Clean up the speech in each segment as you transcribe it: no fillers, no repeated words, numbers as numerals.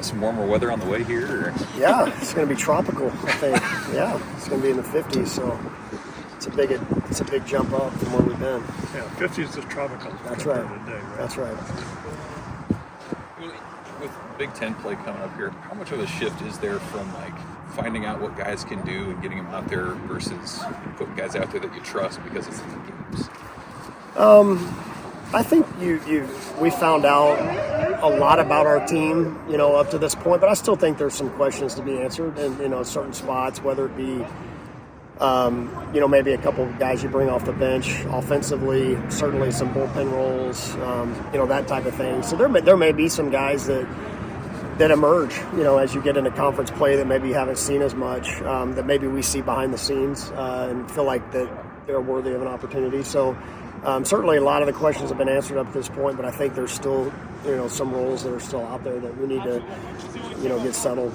got some warmer weather on the way here? Or? Yeah, it's going to be tropical, I think. Yeah, it's going to be in the 50s, so it's a big jump up from where we've been. Yeah, 50s is tropical. That's right. Today, right. That's right. With Big Ten play coming up here, how much of a shift is there from finding out what guys can do and getting them out there versus putting guys out there that you trust because it's in the games? I think we found out a lot about our team, up to this point, but I still think there's some questions to be answered in, certain spots, whether it be, maybe a couple of guys you bring off the bench offensively, certainly some bullpen roles, that type of thing. So there may be some guys that emerge, as you get into conference play that maybe you haven't seen as much, that maybe we see behind the scenes and feel like that they're worthy of an opportunity. So certainly a lot of the questions have been answered up to this point, but I think there's still, some roles that are still out there that we need to, get settled.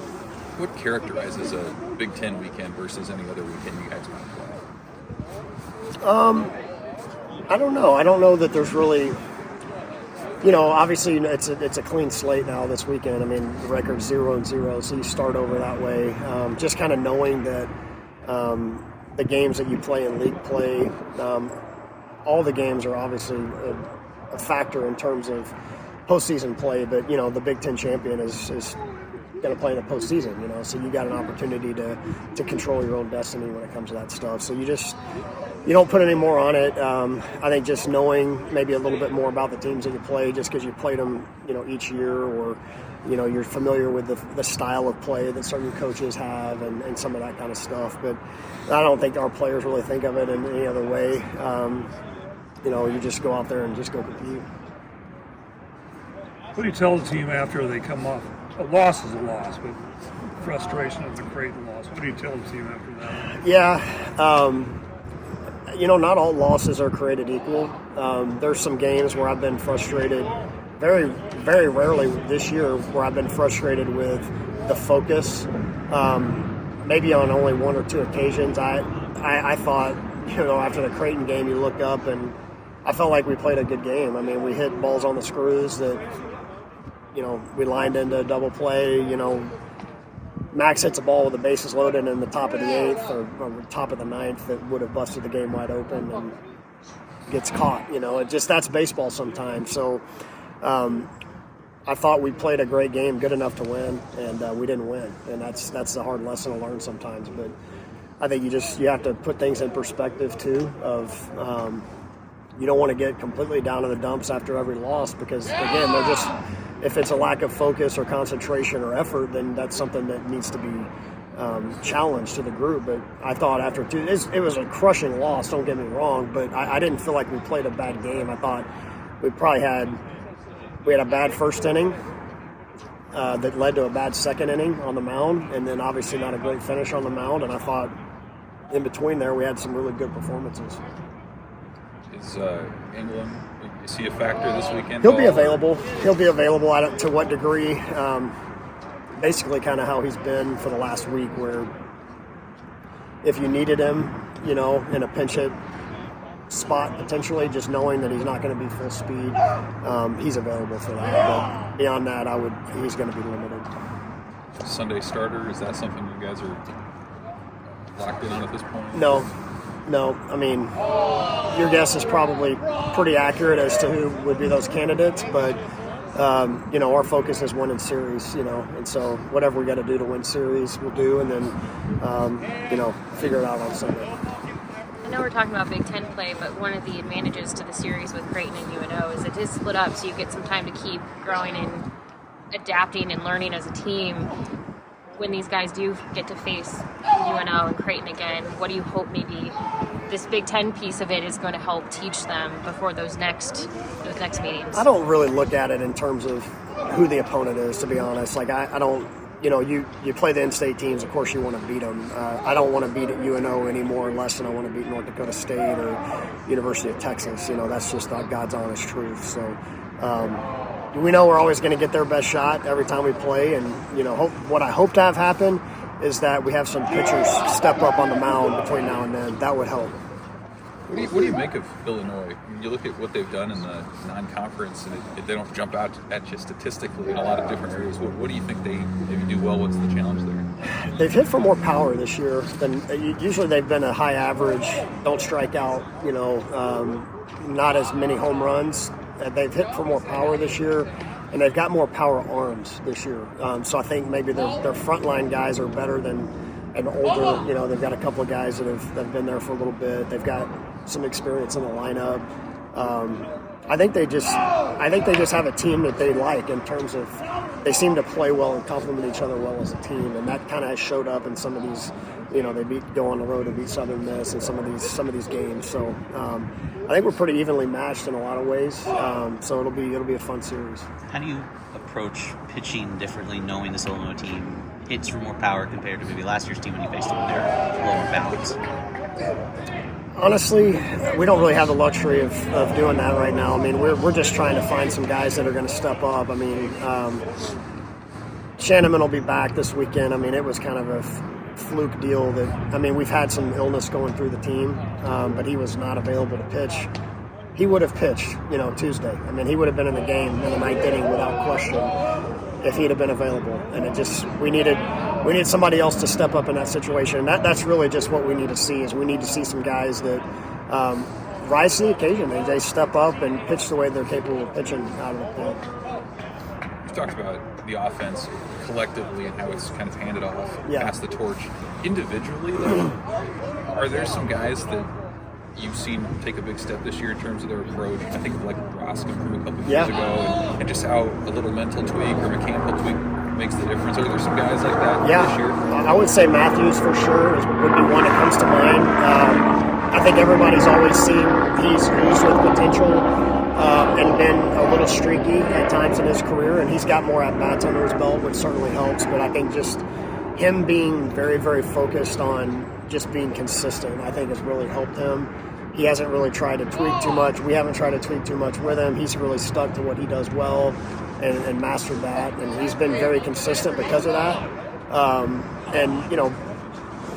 What characterizes a Big Ten weekend versus any other weekend you guys might play? I don't know. I don't know that there's really, obviously it's a clean slate now this weekend. I mean, the record's 0-0, so you start over that way. Just kind of knowing that the games that you play in league play, all the games are obviously a factor in terms of postseason play, but, the Big Ten champion is going to play in the postseason, so you got an opportunity to control your own destiny when it comes to that stuff. So you don't put any more on it. I think just knowing maybe a little bit more about the teams that you play, just because you played them, each year, or you're familiar with the style of play that certain coaches have and some of that kind of stuff. But I don't think our players really think of it in any other way. You just go out there and just go compete. What do you tell the team after they come off? A loss is a loss, but frustration of the Creighton loss. What do you tell the team after that? Yeah, not all losses are created equal. There's some games where I've been frustrated, very, very rarely this year, where I've been frustrated with the focus. Maybe on only one or two occasions. I thought, after the Creighton game, you look up and I felt like we played a good game. I mean, we hit balls on the screws that, we lined into a double play. Max hits a ball with the bases loaded in the top of the 8th or top of the 9th that would have busted the game wide open and gets caught. That's baseball sometimes. So I thought we played a great game, good enough to win, and we didn't win. And that's a hard lesson to learn sometimes. But I think you have to put things in perspective too. You don't want to get completely down in the dumps after every loss because again, they're just. If it's a lack of focus or concentration or effort, then that's something that needs to be challenged to the group. But I thought after two, it was a crushing loss, don't get me wrong, but I didn't feel like we played a bad game. I thought we had a bad first inning that led to a bad second inning on the mound, and then obviously not a great finish on the mound. And I thought in between there we had some really good performances. Is England, is he a factor this weekend? He'll be available. He'll be available. I don't, to what degree? Basically kind of how he's been for the last week, where if you needed him, in a pinch hit spot potentially, just knowing that he's not going to be full speed, he's available for that. But beyond that, he's going to be limited. Sunday starter, is that something you guys are locked in on at this point? No, I mean, your guess is probably pretty accurate as to who would be those candidates, but, our focus is winning series, and so whatever we got to do to win series, we'll do, and then, figure it out on Sunday. I know we're talking about Big Ten play, but one of the advantages to the series with Creighton and UNO is it is split up, so you get some time to keep growing and adapting and learning as a team. When these guys do get to face UNO and Creighton again, what do you hope maybe this Big Ten piece of it is going to help teach them before those next meetings? I don't really look at it in terms of who the opponent is, to be honest. Like, I don't, you play the in-state teams, of course you want to beat them. I don't want to beat UNO any more or less than I want to beat North Dakota State or University of Texas. That's just God's honest truth. So, we know we're always going to get their best shot every time we play, and what I hope to have happen is that we have some pitchers step up on the mound between now and then. That would help. What do you make of Illinois? I mean, you look at what they've done in the non-conference, and they don't jump out at you statistically in a lot of different areas. What do you think they maybe do well? What's the challenge there? They've hit for more power this year than usually. They've been a high average, don't strike out, not as many home runs. They've hit for more power this year, and they've got more power arms this year. So I think maybe their frontline guys are better than an older. They've got a couple of guys that have been there for a little bit. They've got some experience in the lineup. I think they just have a team that they like in terms of they seem to play well and complement each other well as a team, and that kind of showed up in some of these. They go on the road and beat Southern Miss in some of these games. So I think we're pretty evenly matched in a lot of ways. So it'll be a fun series. How do you approach pitching differently, knowing this Illinois team hits for more power compared to maybe last year's team when you faced them in their lower balance? Honestly, we don't really have the luxury of doing that right now. I mean, we're just trying to find some guys that are going to step up. I mean, Shanneman will be back this weekend. I mean, it was kind of a fluke deal we've had some illness going through the team, but he was not available to pitch. He would have pitched, Tuesday. I mean, he would have been in the game in the ninth inning without question if he'd have been available. And we needed somebody else to step up in that situation. And that's really just what we need to see is we need to see some guys that rise to the occasion. They step up and pitch the way they're capable of pitching out of the field. You talked about the offense collectively and how it's kind of handed off, passed the torch. Individually, though, are there some guys that you've seen take a big step this year in terms of their approach? I think of like Nebraska from a couple of years ago, and just how a little mental tweak or mechanical tweak makes the difference. Are there some guys like that this year? I would say Matthews for sure would be one that comes to mind. I think everybody's always seen he's used with potential and been a little streaky at times in his career, and he's got more at-bats under his belt, which certainly helps. But I think just him being very, very focused on just being consistent, I think has really helped him. He hasn't really tried to tweak too much. We haven't tried to tweak too much with him. He's really stuck to what he does well and mastered that, and he's been very consistent because of that.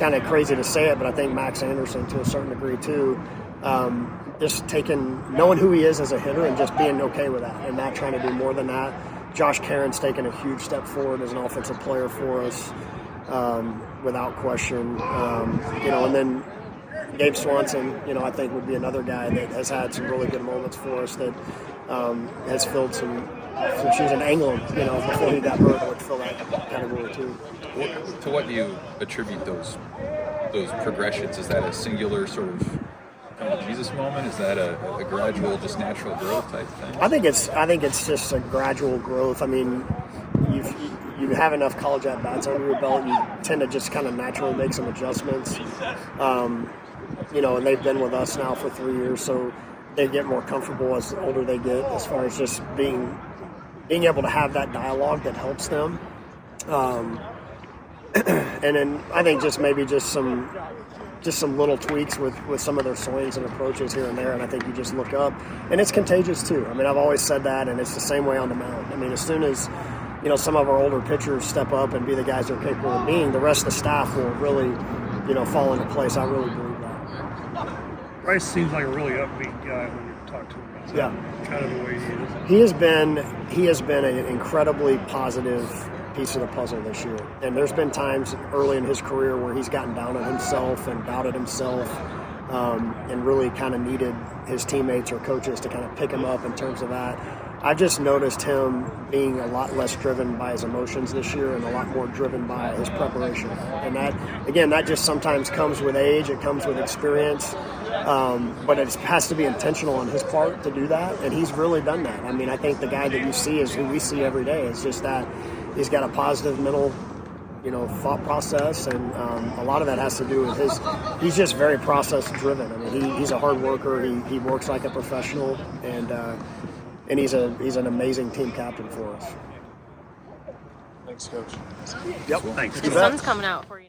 Kind of crazy to say it, but I think Max Anderson to a certain degree too, just knowing who he is as a hitter and just being okay with that and not trying to do more than that. Josh Caron's taken a huge step forward as an offensive player for us, without question. And then Gabe Swanson, I think would be another guy that has had some really good moments for us that has filled some shoes in England, before he got hurt. I would fill that category too. To what do you attribute those progressions? Is that a singular sort of kind of Jesus moment? Is that a gradual, just natural growth type thing? I think it's just a gradual growth. I mean, you have enough college at-bats under your belt, you tend to just kind of naturally make some adjustments. And they've been with us now for 3 years, so they get more comfortable as the older they get as far as just being able to have that dialogue that helps them. And then I think just some little tweaks with some of their swings and approaches here and there, and I think you just look up. And it's contagious too. I mean, I've always said that, and it's the same way on the mound. I mean, as soon as some of our older pitchers step up and be the guys they're capable of being, the rest of the staff will really, fall into place. I really believe that. Bryce seems like a really upbeat guy when you talk to him. Kind of the way he is. He has been an incredibly positive piece of the puzzle this year. And there's been times early in his career where he's gotten down on himself and doubted himself, and really kind of needed his teammates or coaches to kind of pick him up in terms of that. I've just noticed him being a lot less driven by his emotions this year and a lot more driven by his preparation. And that just sometimes comes with age, it comes with experience, but it has to be intentional on his part to do that, and he's really done that. I mean, I think the guy that you see is who we see every day. It's just that he's got a positive mental thought process, and a lot of that has to do with he's just very process driven. I mean, he's a hard worker. He works like a professional, and he's an amazing team captain for us. Thanks, Coach. Yep. Thanks. The sun's coming out for you.